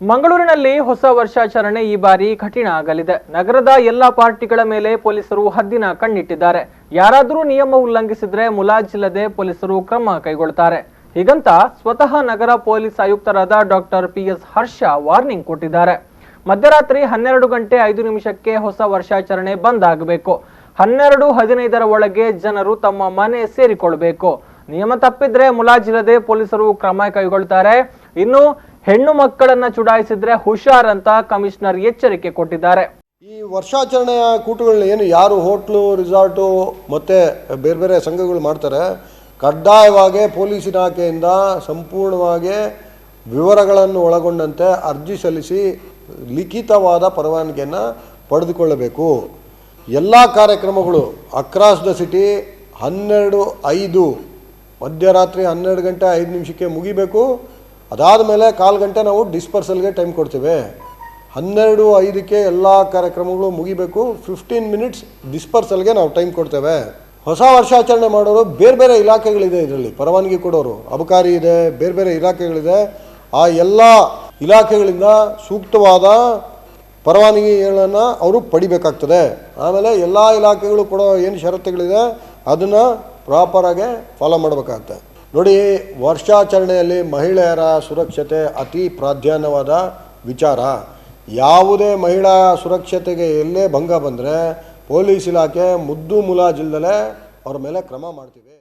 ಮಂಗಳೂರಿನಲ್ಲಿ ಹೊಸ ವರ್ಷಾಚರಣೆ ಈ ಬಾರಿ ಕಠಿಣ ಆಗಲಿದೆ. ನಗರದ ಎಲ್ಲಾ ಪಾರ್ಟಿಗಳ ಮೇಲೆ ಪೊಲೀಸರು ಹದ್ದಿನ ಕಣ್ಣಿಟ್ಟಿದ್ದಾರೆ. ಯಾರಾದರೂ ನಿಯಮ ಉಲ್ಲಂಘಿಸಿದ್ರೆ ಮುಲಾಜಿಲ್ಲದೆ ಪೊಲೀಸರು ಕ್ರಮ ಕೈಗೊಳ್ಳುತ್ತಾರೆ. ಹೀಗಂತ ಸ್ವತಃ ನಗರ ಪೊಲೀಸ್ ಆಯುಕ್ತರಾದ ಡಾಕ್ಟರ್ PS ಹರ್ಷ ವಾರ್ನಿಂಗ್ ಕೊಟ್ಟಿದ್ದಾರೆ. ಮಧ್ಯರಾತ್ರಿ 12 ಗಂಟೆ 5 ನಿಮಿಷಕ್ಕೆ ಹೊಸ ವರ್ಷಾಚರಣೆ ಬಂದ್ ಆಗಬೇಕು. 12:15 ಒಳಗೆ ಜನರು ತಮ್ಮ ಮನೆ ಸೇರಿಕೊಳ್ಳಬೇಕು. ನಿಯಮ ತಪ್ಪಿದ್ರೆ ಮುಲಾಜಿಲ್ಲದೆ ಪೊಲೀಸರು ಕ್ರಮ ಕೈಗೊಳ್ಳುತ್ತಾರೆ. ಇನ್ನು ಹೆಣ್ಣು ಮಕ್ಕಳನ್ನ ಚುಡಾಯಿಸಿದ್ರೆ ಹುಷಾರ್ ಅಂತ ಕಮಿಷನರ್ ಎಚ್ಚರಿಕೆ ಕೊಟ್ಟಿದ್ದಾರೆ. ಈ ವರ್ಷಾಚರಣೆಯ ಕೂಟಗಳನ್ನ ಏನು ಯಾರು ಹೋಟ್ಲು, ರಿಸಾರ್ಟು ಮತ್ತೆ ಬೇರೆ ಬೇರೆ ಸಂಘಗಳು ಮಾಡ್ತಾರೆ, ಕಡ್ಡಾಯವಾಗಿ ಪೊಲೀಸ್ ಇಲಾಖೆಯಿಂದ ಸಂಪೂರ್ಣವಾಗಿ ವಿವರಗಳನ್ನು ಒಳಗೊಂಡಂತೆ ಅರ್ಜಿ ಸಲ್ಲಿಸಿ ಲಿಖಿತವಾದ ಪರವಾನಗಿಯನ್ನು ಪಡೆದುಕೊಳ್ಳಬೇಕು. ಎಲ್ಲ ಕಾರ್ಯಕ್ರಮಗಳು ಅಕ್ರಾಸ್ ದ ಸಿಟಿ 12:05 ಮಧ್ಯರಾತ್ರಿ 12 ಗಂಟೆ 5 ನಿಮಿಷಕ್ಕೆ ಮುಗಿಬೇಕು. ಅದಾದ ಮೇಲೆ 1/4 ಗಂಟೆ ನಾವು ಡಿಸ್ಪರ್ಸಲ್ಗೆ ಟೈಮ್ ಕೊಡ್ತೇವೆ. 12:05ಕ್ಕೆ ಎಲ್ಲ ಕಾರ್ಯಕ್ರಮಗಳು ಮುಗಿಬೇಕು. 15 ಮಿನಿಟ್ಸ್ ಡಿಸ್ಪರ್ಸಲ್ಗೆ ನಾವು ಟೈಮ್ ಕೊಡ್ತೇವೆ. ಹೊಸ ವರ್ಷಾಚರಣೆ ಮಾಡೋರು ಬೇರೆ ಬೇರೆ ಇಲಾಖೆಗಳಿದೆ, ಇದರಲ್ಲಿ ಪರವಾನಗಿ ಕೊಡೋರು ಅಬಕಾರಿ ಇದೆ, ಬೇರೆ ಬೇರೆ ಇಲಾಖೆಗಳಿದೆ. ಆ ಎಲ್ಲ ಇಲಾಖೆಗಳಿಂದ ಸೂಕ್ತವಾದ ಪರವಾನಗಿಗಳನ್ನು ಅವರು ಪಡಿಬೇಕಾಗ್ತದೆ. ಆಮೇಲೆ ಎಲ್ಲ ಇಲಾಖೆಗಳು ಕೊಡೋ ಏನು ಷರತ್ತುಗಳಿದೆ ಅದನ್ನು ಪ್ರಾಪರಾಗಿ ಫಾಲೋ ಮಾಡಬೇಕಾಗತ್ತೆ. ನೋಡಿ, ವರ್ಷಾಚರಣೆಯಲ್ಲಿ ಮಹಿಳೆಯರ ಸುರಕ್ಷತೆ ಅತಿ ಪ್ರಾಧಾನ್ಯವಾದ ವಿಚಾರ. ಯಾವುದೇ ಮಹಿಳಾ ಸುರಕ್ಷತೆಗೆ ಎಲ್ಲೇ ಭಂಗ ಬಂದರೆ ಪೊಲೀಸ್ ಇಲಾಖೆ ಮುದ್ದು ಮುಲಾಜಿಲ್ಲದೆ ಅವರ ಮೇಲೆ ಕ್ರಮ ಮಾಡ್ತೀವಿ.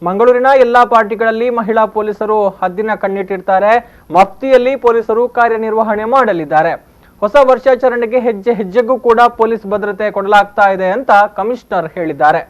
ಮಂಗಳೂರಿನ ಎಲ್ಲಾ ಪಾರ್ಟಿಗಳಲ್ಲಿ ಮಹಿಳಾ ಪೊಲೀಸರು ಹದ್ದಿನ ಕಣ್ಣಿಟ್ಟಿರ್ತಾರೆ. ಮಫ್ತಿಯಲ್ಲಿ ಪೊಲೀಸರು ಕಾರ್ಯನಿರ್ವಹಣೆ ಮಾಡಲಿದ್ದಾರೆ. ಹೊಸ ವರ್ಷಾಚರಣೆಗೆ ಹೆಜ್ಜೆ ಹೆಜ್ಜೆಗೂ ಕೂಡ ಪೊಲೀಸ್ ಭದ್ರತೆ ಕೊಡಲಾಗ್ತಾ ಇದೆ ಅಂತ ಕಮಿಷನರ್ ಹೇಳಿದ್ದಾರೆ.